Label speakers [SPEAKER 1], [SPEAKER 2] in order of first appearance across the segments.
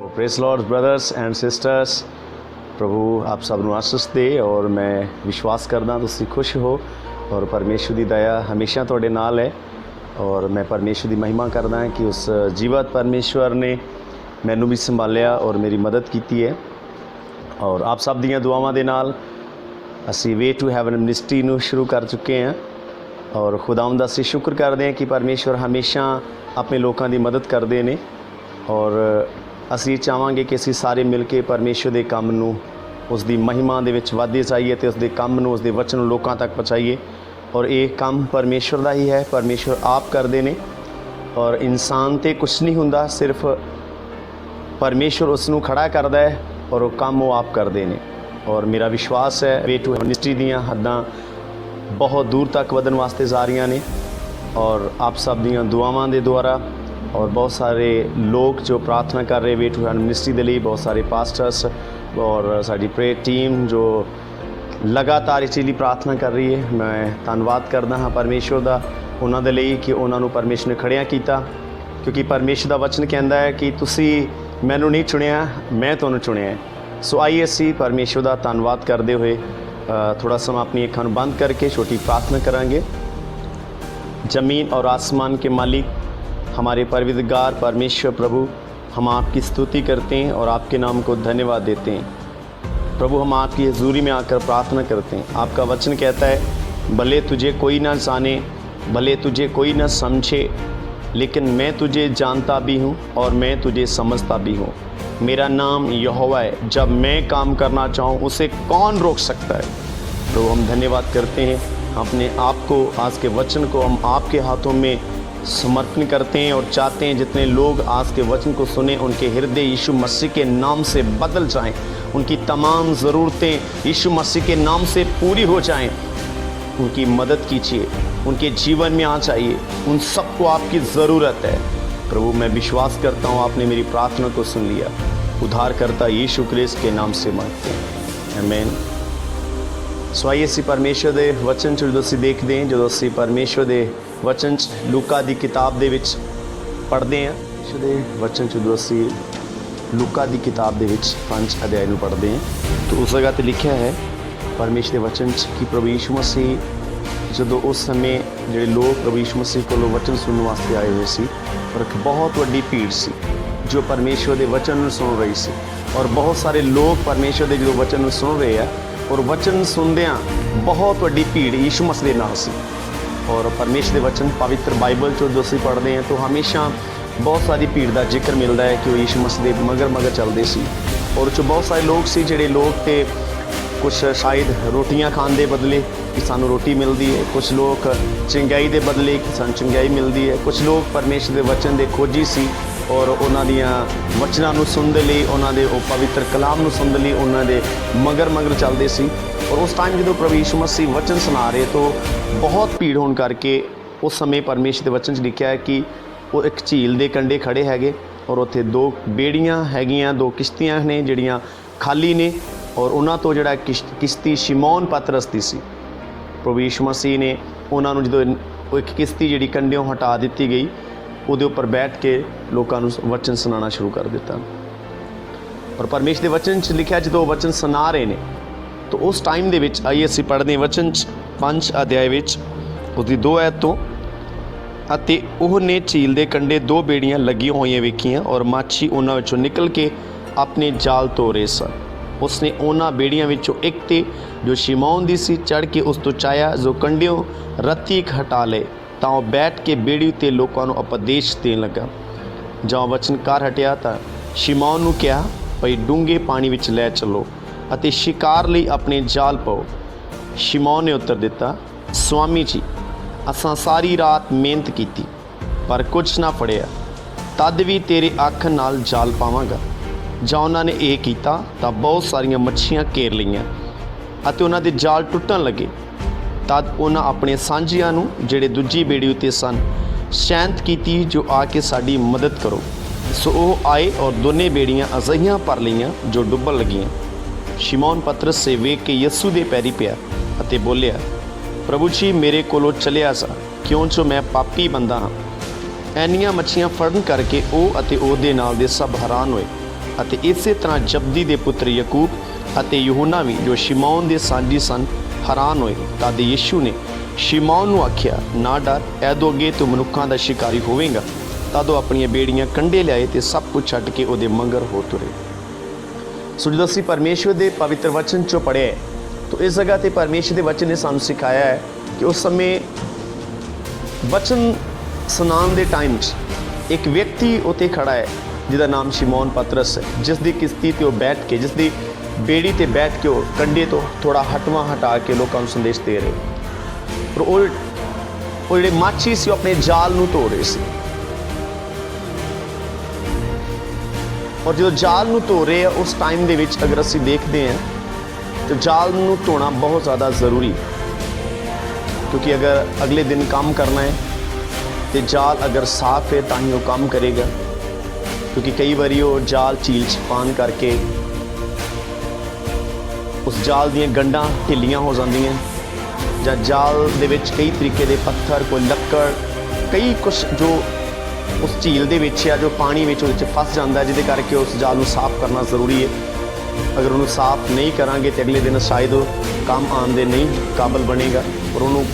[SPEAKER 1] Praise Lord brothers and sisters, प्रभु आप सब ਨੂੰ ਆਸੀਸ ਦੇ और मैं विश्वास करदा ਤੁਸੀਂ खुश हो और परमेश्वर की दया हमेशा ਤੁਹਾਡੇ ਨਾਲ है और मैं परमेश्वर की महिमा करदा कि उस जीवत परमेश्वर ने मैनू भी संभालिया और मेरी मदद की है। और आप सब ਦੀਆਂ दुआवां ਦੇ ਨਾਲ ਅਸੀਂ वे टू हैवन मिनिस्ट्री ਨੂੰ शुरू कर चुके हैं और खुदावंद ਅਸੀਂ शुक्र करते हैं कि परमेश्वर हमेशा अपने लोगों की मदद करते हैं और ਅਸੀਂ ਚਾਹਾਂਗੇ कि ਅਸੀਂ ਸਾਰੇ मिल के परमेश्वर के काम ਨੂੰ ਉਸ ਦੀ महिमा ਦੇ ਵਿੱਚ ਵਾਧੇ ਚਾਹੀਏ ਤੇ ਉਸ ਦੇ ਕੰਮ ਨੂੰ ਉਸ ਦੇ ਵਚਨ ਨੂੰ ਲੋਕਾਂ ਤੱਕ ਪਹੁੰਚਾਈਏ। और ये काम परमेश्वर का ही है, परमेश्वर आप करते हैं और इंसान तो कुछ नहीं हुंदा, सिर्फ परमेश्वर उसनू खड़ा करता है और वो काम वो आप करते हैं। और मेरा विश्वास है वे टू मिनिस्ट्री दियाँ हद्दां बहुत दूर तक वधन वास्ते जा रही ने और आप सब दियाँ दुआवां दे द्वारा और बहुत सारे लोग जो प्रार्थना कर रहे वे टू मिनिस्ट्री के लिए, बहुत सारे पास्टर्स और साड़ी प्रेयर टीम जो लगातार इस चीज़ की प्रार्थना कर रही है। मैं धन्यवाद करदा हाँ परमेश्वर का उन्हों के लिए कि उन्होंने परमेश्वर ने खड़िया किया, क्योंकि परमेश्वर का वचन कहता है कि तुसी मैनू नहीं चुनिया, मैं तुहानू चुनिया है। सो आइए असी परमेश्वर का धन्यवाद करते हुए थोड़ा समय अपनी अखां नूं बंद करके छोटी प्रार्थना करांगे। ज़मीन और आसमान के मालिक हमारे परवरदिगार परमेश्वर प्रभु, हम आपकी स्तुति करते हैं और आपके नाम को धन्यवाद देते हैं। प्रभु हम आपकी हजूरी में आकर प्रार्थना करते हैं। आपका वचन कहता है भले तुझे कोई ना जाने, भले तुझे कोई ना समझे, लेकिन मैं तुझे जानता भी हूँ और मैं तुझे समझता भी हूँ। मेरा नाम यहोवा है, जब मैं काम करना चाहूँ उसे कौन रोक सकता है। तो हम धन्यवाद करते हैं, अपने आप को आज के वचन को हम आपके हाथों में समर्पण करते हैं और चाहते हैं जितने लोग आज के वचन को सुने उनके हृदय यीशु मसीह के नाम से बदल जाएं, उनकी तमाम ज़रूरतें यीशु मसीह के नाम से पूरी हो जाएं। उनकी मदद कीजिए, उनके जीवन में आ जाइए, उन सबको आपकी ज़रूरत है। प्रभु मैं विश्वास करता हूँ आपने मेरी प्रार्थना को सुन लिया, उद्धारकर्ता यीशु क्रिस्त के नाम से मांगते हैं, आमीन। सो आइए असीं परमेश्वर के वचन च जो असीं देखते हैं, जो असीं परमेश्वर के वचन च लूका की किताब दे विच पढ़ते हैं, परमेश्वर के वचन च जो असीं लूका की किताब के 5 अध्याय में पढ़ते हैं, तो उस जगह पर लिखा है परमेश्वर के वचन कि प्रभु यीशु मसीह जो उस समय जोड़े लोग प्रभु यीशु मसीह को वचन सुनने वास्ते आए हुए सी और एक बहुत वड्डी भीड़ सी जो परमेश्वर के वचन सुन रही सी और बहुत सारे लोग परमेश्वर के जो वचन सुन रहे हैं और वचन सुनदियाँ बहुत वड्डी भीड़ यीशु मसीह के नाल सी। और परमेश्वर के वचन पवित्र बाइबल जो असीं पढ़ते हैं तो हमेशा बहुत सारी भीड़ का जिक्र मिलता है कि वो यीशु मसीह के मगर मगर चलते सी और जो बहुत सारे लोग सी जिहड़े लोग ते कुछ शायद रोटियां खाने के बदले कि सानू रोटी मिलती है, कुछ लोग चंगाई के बदले कि सानू चंगाई मिलती है, कुछ लोग परमेश्वर के वचन के खोजी सी और उन्होंने वचनों को सुनने लिए उन्होंने पवित्र कलाम को सुनने लिए उन्होंने मगर मगर चलते सी। और उस टाइम जो प्रभु यीशु मसीह वचन सुना रहे तो बहुत भीड़ होने करके उस समय परमेश्वर के वचन लिखा है कि वो एक झील के कंढे खड़े हैगे और उत्थे 2 बेड़ियां हैगियां, 2 किश्तियां ने जिहड़ियां खाली ने और उन्हां तो जिहड़ा किश्ती शिमौन पतरस दी सी। प्रभु यीशु मसीह ने उन्होंने जो एक किश्ती जिहड़ी कंढियों हटा दी गई उहदे उपर बैठ के लोगों को वचन सुनाना शुरू कर दिता। और परमेश्वर के वचन च लिखा जो वचन सुना रहे हैं तो उस टाइम दे विच आइए असीं पढ़दे वचन 5 अध्याय विच उसदी 2 आयत तो अते उहने झील के कंढे 2 बेड़ियां लगी हुई वेखियां और माछी उन्हां विचों निकल के अपने जाल धो रहे सन। उसने उन्हां बेड़ियां विचों एक ते जो शिमौन दी सी चढ़ के उस तो चाया जो कंढियों रत्ती हटा ले तां वह बैठ के बेड़ी ते लोकां नूं उपदेश देण लगा। जौं वचनकार हटिया तां शिमौन नूं कहा भई डूंगे पानी विच लै चलो अते शिकार लई अपने जाल पाओ। शिमौन ने उत्तर दिता, स्वामी जी असां सारी रात मेहनत की पर कुछ ना फड़िया, तद भी तेरे आखण नाल जाल पावांगा। जां उन्हां ने यह कीता तां बहुत सारियां मच्छियां घेर लईआं अते उन्हां दे जाल टुटण लगे। तद उन्हां अपने सांझियां नूं जिहड़े दूजी बेड़ी उत्ते सन शैंत कीती जो आके साडी मदद करो। सो वह आए और दोने बेड़ियां अजिहियां भर लईआं जो डुब्बण लगियां। शिमौन पतरस से वेख के यस्सू दे पैरी पिया अते बोलिया, प्रभु जी मेरे कोलों चलिया जा, क्यों जो मैं पापी बंदा हाँ। ਐਨੀਆਂ मच्छियां फड़न करके ਉਹ ਅਤੇ ਉਹਦੇ ਨਾਲ ਦੇ सब हैरान होए ਅਤੇ ਇਸੇ ਤਰ੍ਹਾਂ ਜਬਦੀ ਦੇ ਪੁੱਤਰ ਯਕੂਬ ਅਤੇ ਯਹੂਨਾ ਵੀ ਜੋ ਸ਼ਿਮੌਨ ਦੇ ਸਾਂਝੀ ਸਨ ਹੈਰਾਨ ਹੋਏ। ਤਦ ਯੀਸ਼ੂ ਨੇ ਸ਼ਿਮੌਨ ਨੂੰ ਆਖਿਆ, ਨਾ ਡਰ, ਐਦੋਂ ਅੱਗੇ ਤੂੰ ਮਨੁੱਖਾਂ ਦਾ ਸ਼ਿਕਾਰੀ ਹੋਵੇਂਗਾ। ਤਦ ਉਹ ਆਪਣੀਆਂ ਬੇੜੀਆਂ ਕੰਢੇ ਲਿਆਏ ਤੇ ਸਭ ਕੁਝ ਛੱਡ ਕੇ ਉਹਦੇ ਮੰਗਰ ਹੋ ਤੁਰੇ। ਸੋ ਜਦੋਂ ਅਸੀਂ ਪਰਮੇਸ਼ਵਰ ਦੇ ਪਵਿੱਤਰ ਵਚਨ 'ਚੋਂ ਪੜ੍ਹਿਆ ਤਾਂ ਇਸ ਜਗ੍ਹਾ 'ਤੇ ਪਰਮੇਸ਼ਵਰ ਦੇ ਵਚਨ ਨੇ ਸਾਨੂੰ ਸਿਖਾਇਆ ਹੈ ਕਿ ਉਸ ਸਮੇਂ ਵਚਨ ਸੁਣਾਉਣ ਦੇ ਟਾਈਮ 'ਚ ਇੱਕ ਵਿਅਕਤੀ ਉੱਥੇ ਖੜਾ ਹੈ ਜਿਹਦਾ ਨਾਮ ਸ਼ਿਮੌਨ ਪਤਰਸ ਹੈ, ਜਿਸ ਦੀ ਕਿਸ਼ਤੀ 'ਤੇ ਉਹ ਬੈਠ ਕੇ, ਜਿਸ ਦੀ ਬੇੜੀ 'ਤੇ ਬੈਠ ਕੇ ਉਹ ਕੰਢੇ ਤੋਂ ਥੋੜ੍ਹਾ ਹਟਾ ਕੇ ਲੋਕਾਂ ਨੂੰ ਸੰਦੇਸ਼ ਦੇ ਰਹੇ। ਪਰ ਉਹ ਜਿਹੜੇ ਮਾਛੀ ਸੀ ਉਹ ਆਪਣੇ ਜਾਲ ਨੂੰ ਧੋ ਰਹੇ ਸੀ। ਔਰ ਜਦੋਂ ਜਾਲ ਨੂੰ ਧੋ ਰਹੇ ਆ ਉਸ ਟਾਈਮ ਦੇ ਵਿੱਚ ਅਗਰ ਅਸੀਂ ਦੇਖਦੇ ਹਾਂ ਤਾਂ ਜਾਲ ਨੂੰ ਧੋਣਾ ਬਹੁਤ ਜ਼ਿਆਦਾ ਜ਼ਰੂਰੀ, ਕਿਉਂਕਿ ਅਗਰ ਅਗਲੇ ਦਿਨ ਕੰਮ ਕਰਨਾ ਹੈ ਤੇ ਜਾਲ ਅਗਰ ਸਾਫ਼ ਹੈ ਤਾਂ ਹੀ ਉਹ ਕੰਮ ਕਰੇਗਾ। ਕਿਉਂਕਿ ਕਈ ਵਾਰੀ ਉਹ ਜਾਲ ਝੀਲ 'ਚ ਪਾਣ ਕਰਕੇ ਉਸ ਜਾਲ ਦੀਆਂ ਗੰਢਾਂ ਢਿੱਲੀਆਂ ਹੋ ਜਾਂਦੀਆਂ, ਜਾਂ ਜਾਲ ਦੇ ਵਿੱਚ ਕਈ ਤਰੀਕੇ ਦੇ ਪੱਥਰ, ਕੋਈ ਲੱਕੜ, ਕਈ ਕੁਛ ਜੋ ਉਸ ਝੀਲ ਦੇ ਵਿੱਚ ਜਾਂ ਜੋ ਪਾਣੀ ਵਿੱਚ ਉਹਦੇ 'ਚ ਫਸ ਜਾਂਦਾ, ਜਿਹਦੇ ਕਰਕੇ ਉਸ ਜਾਲ ਨੂੰ ਸਾਫ਼ ਕਰਨਾ ਜ਼ਰੂਰੀ ਹੈ। ਅਗਰ ਉਹਨੂੰ ਸਾਫ਼ ਨਹੀਂ ਕਰਾਂਗੇ ਤਾਂ ਅਗਲੇ ਦਿਨ ਸ਼ਾਇਦ ਉਹ ਕੰਮ ਆਉਣ ਦੇ ਨਹੀਂ ਕਾਬਲ ਬਣੇਗਾ। ਔਰ ਉਹਨੂੰ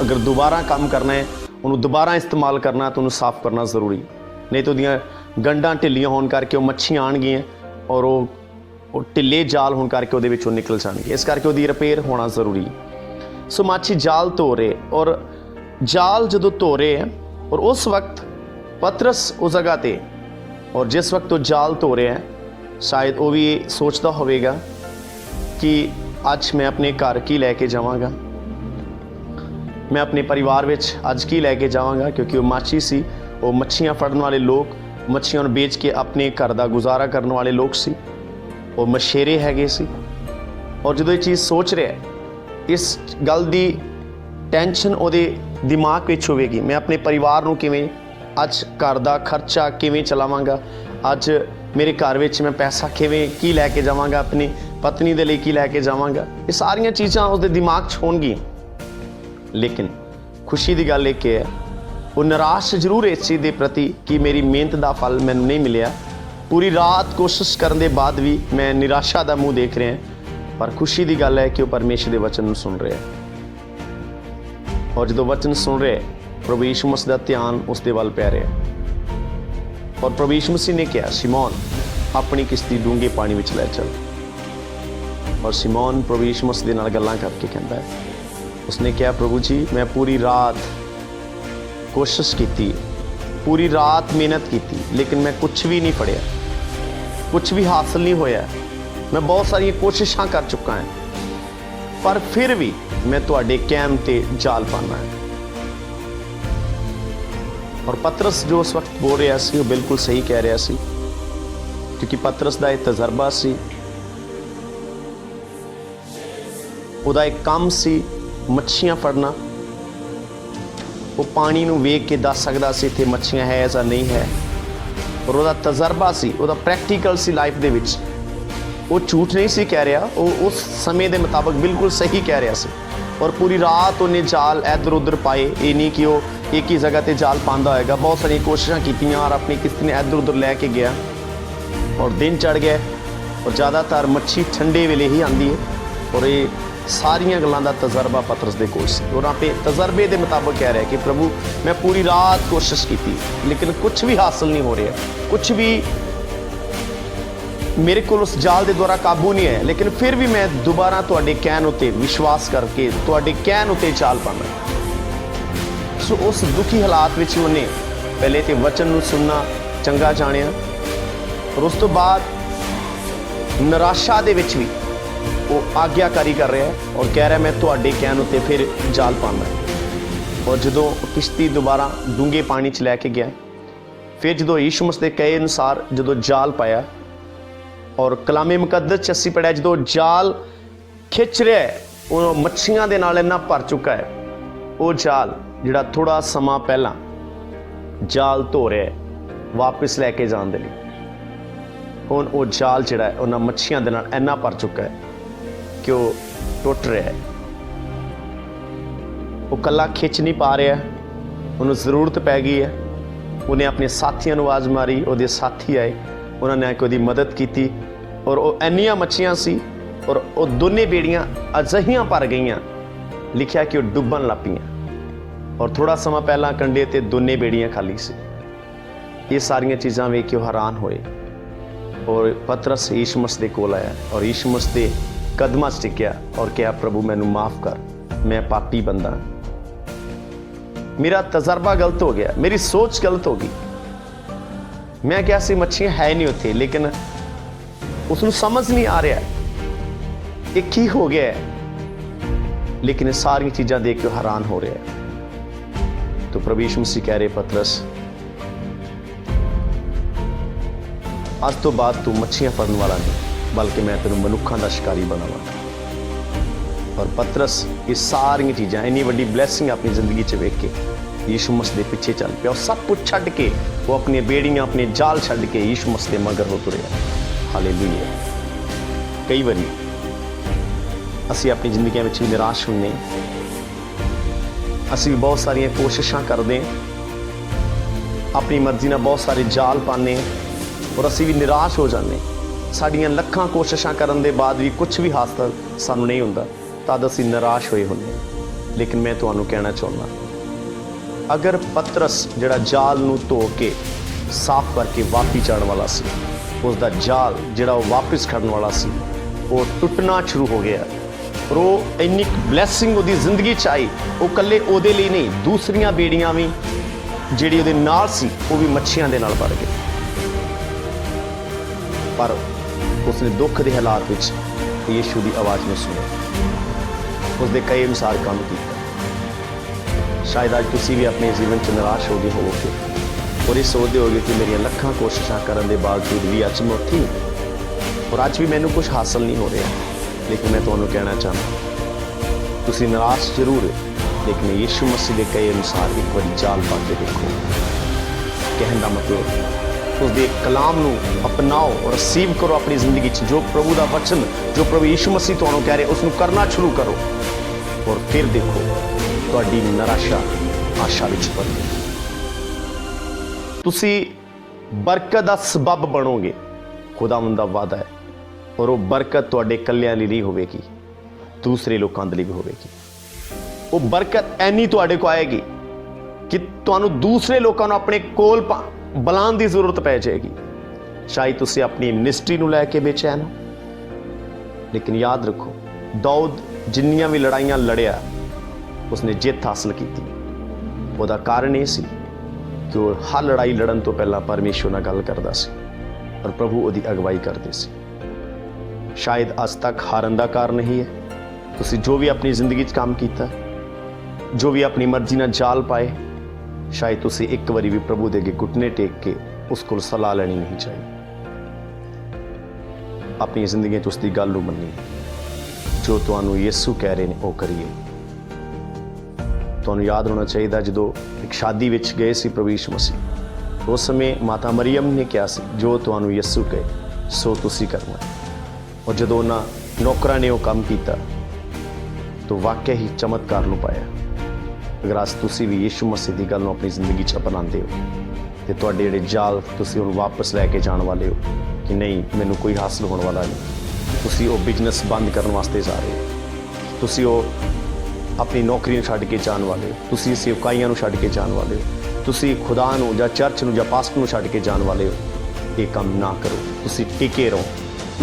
[SPEAKER 1] ਅਗਰ ਦੁਬਾਰਾ ਕੰਮ ਕਰਨਾ ਹੈ, ਉਹਨੂੰ ਦੁਬਾਰਾ ਇਸਤੇਮਾਲ ਕਰਨਾ ਤਾਂ ਉਹਨੂੰ ਸਾਫ਼ ਕਰਨਾ ਜ਼ਰੂਰੀ, ਨਹੀਂ ਤਾਂ ਉਹਦੀਆਂ ਗੰਢਾਂ ਢਿੱਲੀਆਂ ਹੋਣ ਕਰਕੇ ਉਹ ਮੱਛੀਆਂ ਆਉਣਗੀਆਂ ਔਰ ਉਹ ਢਿੱਲੇ ਜਾਲ ਹੋਣ ਕਰਕੇ ਉਹਦੇ ਵਿੱਚੋਂ ਨਿਕਲ ਜਾਣਗੇ। ਇਸ ਕਰਕੇ ਉਹਦੀ ਰਿਪੇਅਰ ਹੋਣਾ ਜ਼ਰੂਰੀ। ਸੋ ਮਾਛੀ ਜਾਲ ਧੋ ਰਹੇ, ਔਰ ਜਾਲ ਜਦੋਂ ਧੋ ਰਹੇ ਹੈ ਔਰ ਉਸ ਵਕਤ ਪਤਰਸ ਉਸ ਜਗ੍ਹਾ 'ਤੇ, ਔਰ ਜਿਸ ਵਕਤ ਉਹ ਜਾਲ ਧੋ ਰਿਹਾ ਹੈ ਸ਼ਾਇਦ ਉਹ ਵੀ ਸੋਚਦਾ ਹੋਵੇਗਾ ਕਿ ਅੱਜ ਮੈਂ ਆਪਣੇ ਘਰ ਕੀ ਲੈ ਕੇ ਜਾਵਾਂਗਾ, ਮੈਂ ਆਪਣੇ ਪਰਿਵਾਰ ਵਿੱਚ ਅੱਜ ਕੀ ਲੈ ਕੇ ਜਾਵਾਂਗਾ। ਕਿਉਂਕਿ ਉਹ ਮਾਛੀ ਸੀ, ਉਹ ਮੱਛੀਆਂ ਫੜਨ ਵਾਲੇ ਲੋਕ, ਮੱਛੀਆਂ ਨੂੰ ਵੇਚ ਕੇ ਆਪਣੇ ਘਰ ਦਾ ਗੁਜ਼ਾਰਾ ਕਰਨ ਵਾਲੇ ਲੋਕ ਸੀ, ਉਹ ਮਛੇਰੇ ਹੈਗੇ ਸੀ। ਔਰ ਜਦੋਂ ਇਹ ਚੀਜ਼ ਸੋਚ ਰਿਹਾ, ਇਸ ਗੱਲ ਦੀ ਟੈਨਸ਼ਨ ਉਹਦੇ ਦਿਮਾਗ ਵਿੱਚ ਹੋਵੇਗੀ, ਮੈਂ ਆਪਣੇ ਪਰਿਵਾਰ ਨੂੰ ਕਿਵੇਂ ਅੱਜ ਘਰ ਦਾ ਖਰਚਾ ਕਿਵੇਂ ਚਲਾਵਾਂਗਾ, ਅੱਜ ਮੇਰੇ ਘਰ ਵਿੱਚ ਮੈਂ ਪੈਸਾ ਕਿਵੇਂ ਕੀ ਲੈ ਕੇ ਜਾਵਾਂਗਾ, ਆਪਣੀ ਪਤਨੀ ਦੇ ਲਈ ਕੀ ਲੈ ਕੇ ਜਾਵਾਂਗਾ। ਇਹ ਸਾਰੀਆਂ ਚੀਜ਼ਾਂ ਉਸਦੇ ਦਿਮਾਗ 'ਚ ਹੋਣਗੀਆਂ। ਲੇਕਿਨ ਖੁਸ਼ੀ ਦੀ ਗੱਲ ਇਹ ਹੈ, ਉਹ ਨਿਰਾਸ਼ ਜ਼ਰੂਰ ਇਸ ਚੀਜ਼ ਦੇ ਪ੍ਰਤੀ ਕਿ ਮੇਰੀ ਮਿਹਨਤ ਦਾ ਫਲ ਮੈਨੂੰ ਨਹੀਂ ਮਿਲਿਆ, ਪੂਰੀ ਰਾਤ ਕੋਸ਼ਿਸ਼ ਕਰਨ ਦੇ ਬਾਅਦ ਵੀ ਮੈਂ ਨਿਰਾਸ਼ਾ ਦਾ ਮੂੰਹ ਦੇਖ ਰਿਹਾ। ਪਰ ਖੁਸ਼ੀ ਦੀ ਗੱਲ ਹੈ ਕਿ ਉਹ ਪਰਮੇਸ਼ਰ ਦੇ ਵਚਨ ਨੂੰ ਸੁਣ ਰਿਹਾ, ਔਰ ਜਦੋਂ ਵਚਨ ਸੁਣ ਰਿਹਾ ਪ੍ਰਭੂ ਯੀਸ਼ੂ ਮਸੀਹ ਦਾ ਧਿਆਨ ਉਸ ਦੇ ਵੱਲ ਪੈ ਰਿਹਾ। ਔਰ ਪ੍ਰਭੂ ਯੀਸ਼ੂ ਮਸੀਹ ਨੇ ਕਿਹਾ, ਸ਼ਿਮੌਨ ਆਪਣੀ ਕਿਸ਼ਤੀ ਡੂੰਘੇ ਪਾਣੀ ਵਿੱਚ ਲੈ ਚੱਲ। ਔਰ ਸ਼ਿਮੌਨ ਪ੍ਰਭੂ ਯੀਸ਼ੂ ਮਸੀਹ ਦੇ ਨਾਲ ਗੱਲਾਂ ਕਰਕੇ ਕਹਿੰਦਾ ਹੈ, ਉਸਨੇ ਕਿਹਾ, ਪ੍ਰਭੂ ਜੀ ਮੈਂ ਪੂਰੀ ਰਾਤ ਕੋਸ਼ਿਸ਼ ਕੀਤੀ, ਪੂਰੀ ਰਾਤ ਮਿਹਨਤ ਕੀਤੀ, ਲੇਕਿਨ ਮੈਂ ਕੁਛ ਵੀ ਨਹੀਂ ਫੜਿਆ, ਕੁਛ ਵੀ ਹਾਸਲ ਨਹੀਂ ਹੋਇਆ। ਮੈਂ ਬਹੁਤ ਸਾਰੀਆਂ ਕੋਸ਼ਿਸ਼ਾਂ ਕਰ ਚੁੱਕਾ ਹਾਂ, ਪਰ ਫਿਰ ਵੀ ਮੈਂ ਤੁਹਾਡੇ ਕਹਿਣ 'ਤੇ ਜਾਲ ਪਾਉਣਾ ਹੈ। ਔਰ ਪਤਰਸ ਜੋ ਉਸ ਵਕਤ ਬੋਲ ਰਿਹਾ ਸੀ ਉਹ ਬਿਲਕੁਲ ਸਹੀ ਕਹਿ ਰਿਹਾ ਸੀ, ਕਿਉਂਕਿ ਪਤਰਸ ਦਾ ਇਹ ਤਜਰਬਾ ਸੀ, ਉਹਦਾ ਇੱਕ ਕੰਮ ਸੀ ਮੱਛੀਆਂ ਫੜਨਾ। ਉਹ ਪਾਣੀ ਨੂੰ ਵੇਖ ਕੇ ਦੱਸ ਸਕਦਾ ਸੀ ਇੱਥੇ ਮੱਛੀਆਂ ਹੈ ਜਾਂ ਨਹੀਂ ਹੈ। ਔਰ ਉਹਦਾ ਤਜਰਬਾ ਸੀ, ਉਹਦਾ ਪ੍ਰੈਕਟੀਕਲ ਸੀ ਲਾਈਫ ਦੇ ਵਿੱਚ। ਉਹ ਝੂਠ ਨਹੀਂ ਸੀ ਕਹਿ ਰਿਹਾ, ਉਹ ਉਸ ਸਮੇਂ ਦੇ ਮੁਤਾਬਕ ਬਿਲਕੁਲ ਸਹੀ ਕਹਿ ਰਿਹਾ ਸੀ। ਔਰ ਪੂਰੀ ਰਾਤ ਉਹਨੇ ਜਾਲ ਇੱਧਰ ਉੱਧਰ ਪਾਏ, ਇਹ ਨਹੀਂ ਕਿ ਉਹ ਇੱਕ ਹੀ ਜਗ੍ਹਾ 'ਤੇ ਜਾਲ ਪਾਉਂਦਾ ਹੋਏਗਾ, ਬਹੁਤ ਸਾਰੀਆਂ ਕੋਸ਼ਿਸ਼ਾਂ ਕੀਤੀਆਂ ਔਰ ਆਪਣੀ ਕਿਸ਼ਤੀ ਨੇ ਇੱਧਰ ਉੱਧਰ ਲੈ ਕੇ ਗਿਆ। ਔਰ ਦਿਨ ਚੜ੍ਹ ਗਿਆ, ਔਰ ਜ਼ਿਆਦਾਤਰ ਮੱਛੀ ਠੰਡੇ ਵੇਲੇ ਹੀ ਆਉਂਦੀ ਹੈ। ਔਰ ਇਹ ਸਾਰੀਆਂ ਗੱਲਾਂ ਦਾ ਤਜਰਬਾ ਪਤਰਸ ਦੇ ਕੋਲ ਸੀ। ਔਰ ਆਪੇ ਤਜਰਬੇ ਦੇ ਮੁਤਾਬਕ ਕਹਿ ਰਿਹਾ ਕਿ ਪ੍ਰਭੂ ਮੈਂ ਪੂਰੀ ਰਾਤ ਕੋਸ਼ਿਸ਼ ਕੀਤੀ, ਲੇਕਿਨ ਕੁਛ ਵੀ ਹਾਸਲ ਨਹੀਂ ਹੋ ਰਿਹਾ, ਕੁਛ ਵੀ ਮੇਰੇ ਕੋਲ ਉਸ ਜਾਲ ਦੇ ਦੁਆਰਾ ਕਾਬੂ ਨਹੀਂ ਹੈ। ਲੇਕਿਨ ਫਿਰ ਵੀ ਮੈਂ ਦੁਬਾਰਾ ਤੁਹਾਡੇ ਕਹਿਣ ਉੱਤੇ ਵਿਸ਼ਵਾਸ ਕਰਕੇ ਤੁਹਾਡੇ ਕਹਿਣ ਉੱਤੇ ਚਾਲ ਪਾਉਣਾ। ਸੋ ਉਸ ਦੁਖੀ ਹਾਲਾਤ ਵਿੱਚ ਉਹਨੇ ਪਹਿਲੇ ਤੇ ਵਚਨ ਨੂੰ ਸੁਣਨਾ ਚੰਗਾ ਜਾਣਿਆ, ਔਰ ਉਸ ਤੋਂ ਬਾਅਦ ਨਿਰਾਸ਼ਾ ਦੇ ਵਿੱਚ ਵੀ ਉਹ ਆਗਿਆਕਾਰੀ ਕਰ ਰਿਹਾ ਔਰ ਕਹਿ ਰਿਹਾ ਮੈਂ ਤੁਹਾਡੇ ਕਹਿਣ ਉੱਤੇ ਫਿਰ ਜਾਲ ਪਾਉਣਾ। ਔਰ ਜਦੋਂ ਕਿਸ਼ਤੀ ਦੁਬਾਰਾ ਡੂੰਘੇ ਪਾਣੀ 'ਚ ਲੈ ਕੇ ਗਿਆ, ਫਿਰ ਜਦੋਂ ਯੀਸ਼ੂ ਮਸੀਹ ਦੇ ਕਹੇ ਅਨੁਸਾਰ ਜਦੋਂ ਜਾਲ ਪਾਇਆ, ਔਰ ਕਲਾਮੇ ਮੁਕੱਦਸ 'ਚ ਅਸੀਂ ਪੜ੍ਹਿਆ ਜਦੋਂ ਜਾਲ ਖਿੱਚ ਰਿਹਾ ਹੈ ਉਹ ਮੱਛੀਆਂ ਦੇ ਨਾਲ ਇੰਨਾ ਭਰ ਚੁੱਕਾ ਹੈ, ਉਹ ਜਾਲ ਜਿਹੜਾ ਥੋੜ੍ਹਾ ਸਮਾਂ ਪਹਿਲਾਂ ਜਾਲ ਧੋ ਰਿਹਾ ਵਾਪਸ ਲੈ ਕੇ ਜਾਣ ਦੇ ਲਈ, ਹੁਣ ਉਹ ਜਾਲ ਜਿਹੜਾ ਹੈ ਉਹਨਾਂ ਮੱਛੀਆਂ ਦੇ ਨਾਲ ਇੰਨਾ ਭਰ ਚੁੱਕਾ ਹੈ ਕਿ ਉਹ ਟੁੱਟ ਰਿਹਾ ਹੈ। ਉਹ ਇਕੱਲਾ ਖਿੱਚ ਨਹੀਂ ਪਾ ਰਿਹਾ, ਉਹਨੂੰ ਜ਼ਰੂਰਤ ਪੈ ਗਈ ਹੈ। ਉਹਨੇ ਆਪਣੇ ਸਾਥੀਆਂ ਨੂੰ ਆਵਾਜ਼ ਮਾਰੀ, ਉਹਦੇ ਸਾਥੀ ਆਏ, उन्होंने आके उसकी मदद की और वो इन्नियां मच्छियां सी और वो दोने बेड़ियां अजिहियां भर गईयां, लिखिया कि वो डुबन लग पईयां और थोड़ा समा पहला कंडे ते दोने बेड़ियां खाली सी। ये सारियां चीज़ां वेख के वो हैरान होए और पतरस यीशु मसीह दे कोल आया और यीशु मसीह दे कदमां 'च टिकिया और कहा, प्रभु मैनू माफ़ कर, मैं पापी बंदा, मेरा तजर्बा गलत हो गया, मेरी सोच गलत हो गई। मैं क्या सी मच्छियां है नहीं उत्थे, लेकिन उसनू समझ नहीं आ रहा ये की हो गया है, लेकिन ये सारी चीज़ां देख के हैरान हो रहा है। तो प्रभु यीशु मसीह कह रहे, पतरस आज तो बाद तू मच्छियां फड़न वाला नहीं, बल्कि मैं तेन मनुखों का शिकारी बनावांगा। और पतरस ये सारी चीज़ां इन्नी वड्डी ब्लैसिंग अपनी जिंदगी च वेख के यीशु मसीह के पिछे चल पिया और सब कुछ छड्ड के वो अपनी बेड़ियां अपने जाल छड्ड के यीशु मसीह के मगर हो तुरिया। हालेलुया। कई बार असी अपनी जिंदगी में भी निराश होने, असी भी बहुत सारिया कोशिशा करते, अपनी मर्जी ना बहुत सारे जाल पाने और असी भी निराश हो जाने। साड़ियाँ लखां कोशिशा करने के बाद भी कुछ भी हासिल सानू नहीं होंदा, तद असी निराश होए होंगे। लेकिन मैं तुहानू कहना चाहुंदा, अगर पतरस जिहड़ा जाल नू धो के साफ करके वापी चढ़न वाला सी, उसका जाल जिहड़ा वापस खड़न वाला सी वो टुटना शुरू हो गया और वो इन्नी ब्लैसिंग उसकी जिंदगी च आई, वो कल्ले उहदे लिए नहीं, दूसरियां बेड़ियां भी जिहड़ी उहदे नाल सी वो भी मच्छियां दे नाल भर गई। पर उसने दुख के हालात में यीशु की आवाज़ में सुनी, उसके कई अनुसार काम किया। शायद अज तुसी भी अपने जीवन च निराश हो गए होवोगे और ये सोचते होगे कि मेरिया लखां कोशिशा करने के बावजूद भी अज मैं उत्थे और अज भी मैनू कुछ हासिल नहीं हो रहा। लेकिन मैं तुहानू कहना चाहता, तुसी निराश जरूर है, लेकिन यीशु मसीह के कहे अनुसार एक बार जाल पा के देखो। कहने का मतलब उसके कलाम नू अपनाओ और रिसीव करो अपनी जिंदगी च। जो प्रभु का वचन, जो प्रभु यीशु मसीह तुहानू कह रहे, उसनू करना शुरू करो और फिर देखो तुहाडी निराशा आशा विच बदले। तुसी बरकत का सबब बनोगे, खुदावंद दा वादा है, और वो बरकत तुहाडे कल्लियां लई नहीं होवेगी, दूसरे लोकां दे लई भी होवेगी। वो बरकत ऐनी तुहाडे को आएगी कि तुहानू दूसरे लोकां नू अपने कोल बुलाने की जरूरत पै जाएगी। शायद तुसी अपनी मिनिस्ट्री नू लैके बेचैन हो, लेकिन याद रखो दाऊद जिन्नियां भी लड़ाइयां लड़िया उसने जित हासिल की। उसका कारण यह सी कि वो हर लड़ाई लड़न तो पहला परमेश्वर नाल गल करदा सी और प्रभु उसकी अगवाई करते सी। शायद अज तक हारन का कारण ही है। तुसी जो भी अपनी जिंदगी च काम किया, जो भी अपनी मर्जी नाल जाल पाए, शायद तुसी एक बारी भी प्रभु दे अगे घुटने टेक के उसको सलाह लेनी नहीं चाहिए। अपनी जिंदगी च उसकी गल मनी, जो तुहानू यीशु कह रहे हैं वो करिए। तुहानू याद होना चाहिए जो एक शादी विच गए सी प्रभु यीशु मसीह, उस समय माता मरियम ने कहा सी, जो तुहानू यीशु कहे सो तुसी करना। और जो उन्होंने नौकरां ने वो काम किया तो वाकई ही चमत्कार नू पाया। अगर अज तुसी भी यीशु मसीह की गल नू अपनी जिंदगी च अपनाते हो तो तुहाडे जिहड़े जाल तुसी हुण वापस लैके जाने वाले हो कि नहीं मैनू कोई हासिल होने वाला नहीं, तुसी वो बिजनेस बंद करने वास्ते जा रहे हो, तुसी वो अपनी नौकरी छड्ड के जाने वाले हो, तुसी सेवकाइयां छड्ड के जाने वाले हो, तुसी खुदा नू जां चर्च नू जां पास्टर नू छड्ड के जाने वाले हो। ये काम ना करो, तुसी टिके रहो,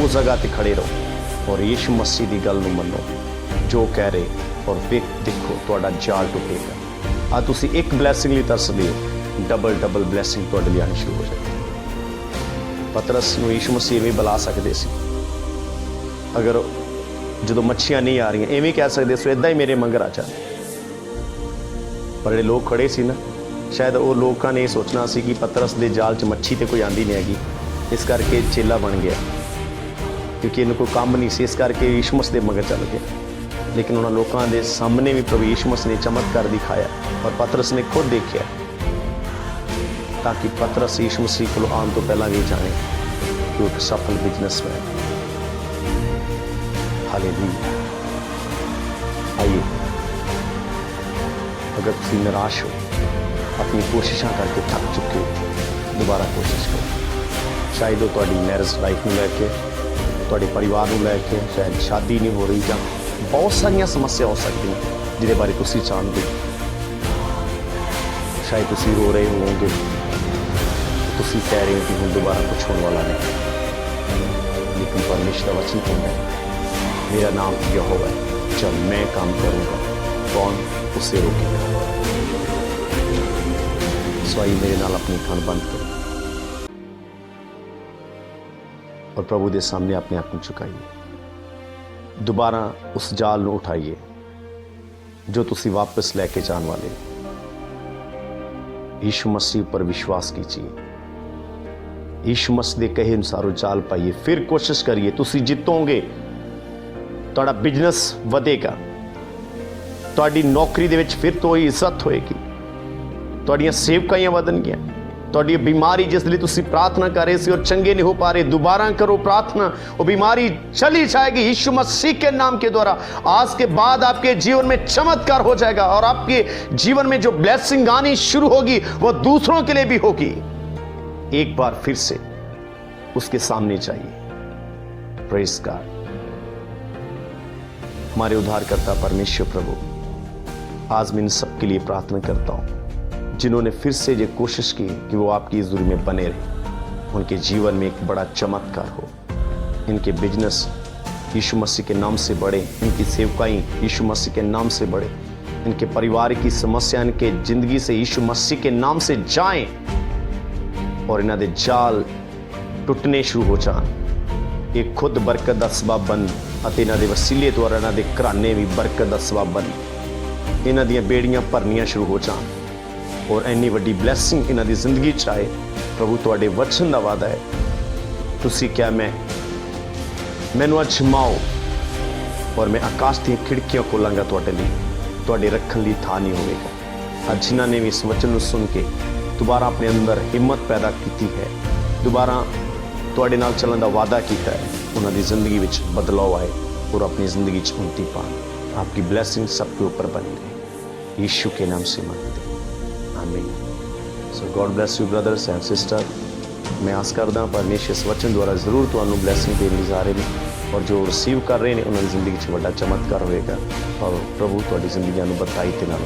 [SPEAKER 1] उस जगह ते खड़े रहो और यीशु मसीह की गल नू मनो जो कह रहे, और देखो तुहाडा जाल टुटेगा। आज तुसी एक ब्लैसिंग लई तरसदे हो, डबल डबल ब्लैसिंग तुहाडे लई आनी शुरू हो जाएगी। पतरस नू यीशु मसीह इवें बुला सकदे सी, अगर जो मच्छियां नहीं आ रही इवें कह सकते सो इदा ही मेरे मंगर आ जा। पर जो लोग खड़े सी ना, शायद वो लोगों ने सोचना सी कि पतरस के जाल च मच्छी तो कोई आती नहीं हैगी, इस करके चेला बन गया, क्योंकि इन्हें कोई काम नहीं सी, इस करके यीशु मसीह के मगर चल गया। लेकिन उन्होंने लोगों के सामने भी प्रभु यीशु मसीह ने चमत्कार दिखाया और पतरस ने खुद देखा, ताकि पतरस यीशु मसीह को आने तो पहला भी जाने कि एक सफल बिजनेसमैन। हालेलुया। आइए, अगर तुम निराश हो, अपनी कोशिशें करके थक चुके हो, दोबारा कोशिश करो। शायद वो तुहाडी मैरिज लाइफ में लैके, तुहाडे परिवार में लैके, शायद शादी नहीं हो रही, या बहुत सारिया समस्या हो सकती हैं जिहदे बारे तुसीं जानदे हो। शायद तुसीं रो रहे होवोगे, तुसीं कह रहे हो कि हुण दोबारा कुछ होने वाला नहीं, लेकिन परमेश्वर का वचन कहता है मेरा नाम यहोवा है, जब मैं काम करूँगा कौन उसे रोकेगा। सो आइए मेरे नाल अपनी अखां बंद करो और प्रभु के सामने अपने आप को झुकाइए। दोबारा उस जाल में उठाइए जो तुसी वापस लेके जाने वाले। यीशु मसीह पर विश्वास कीजिए, यीशु मसीह के कहे अनुसार जाल पाइए, फिर कोशिश करिए, तुसी जितोगे, तुहाडा बिजनेस वधेगा, तुहाडी नौकरी दे विच फिर तो इज्जत होएगी, तुहाडियां सेवकाइयां वधणगियां, तुहाडी बीमारी जिस लिए तुसी प्रार्थना कर रहे थे और चंगे नहीं हो पा रहे, दोबारा करो प्रार्थना, वो बीमारी चली जाएगी यीशु मसीह के नाम के द्वारा। आज के बाद आपके जीवन में चमत्कार हो जाएगा और आपके जीवन में जो ब्लेसिंग आनी शुरू होगी वो दूसरों के लिए भी होगी। एक बार फिर से उसके सामने जाइए। Praise God. हमारे उद्धारकर्ता परमेश्वर प्रभु, आज मैं इन सबके लिए प्रार्थना करता हूं जिन्होंने फिर से ये कोशिश की कि वो आपकी हज़ूरी में बने रहे, उनके जीवन में एक बड़ा चमत्कार हो, इनके बिजनेस यीशु मसीह के नाम से बढ़े, इनकी सेवकाई यीशु मसीह के नाम से बढ़े, इनके परिवार की समस्या इनके जिंदगी से यीशु मसीह के नाम से जाएं और इन्हां दे जाल टुटने शुरू हो जान। एक खुद बरकत का सबब बन अते इन्हां दे वसीले द्वारा इन्हां दे घराने भी बरकत का सबब बन, इन्हां दीयां बेड़ियां भरनियां शुरू हो जान और इन्नी वड्डी ब्लैसिंग इन्हां दी जिंदगी च आए। प्रभु तुहाडे वचन दा वादा है, तुसी क्या मैनू अजमाओ और मैं आकाश दी खिड़कियां खोलांगा तुहाडे लई, तुहाडे रखण लई थां नहीं होवेगा। अज जिन्हां ने भी इस वचन नूं सुन के दोबारा अपने अंदर हिम्मत पैदा की है, दोबारा तुहाडे नाल चलण दा वादा कीता है, उन्हां दी जिंदगी विच बदलाव आए और अपनी जिंदगी च उन्नति पान। आपकी ब्लैसिंग सबके ऊपर बनी रहे, यीशु के नाम से मांगते हैं, आमीन। So God bless you brothers and sister. मैं आस करदा परमेश्वर इस वचन द्वारा जरूर तुहानूं ब्लैसिंग देने जा रहे हैं और जो रिसीव कर रहे हैं उन्होंने जिंदगी च वड्डा चमत्कार होएगा और प्रभु तुहाडी जिंदगी नूं बधाई ते नाल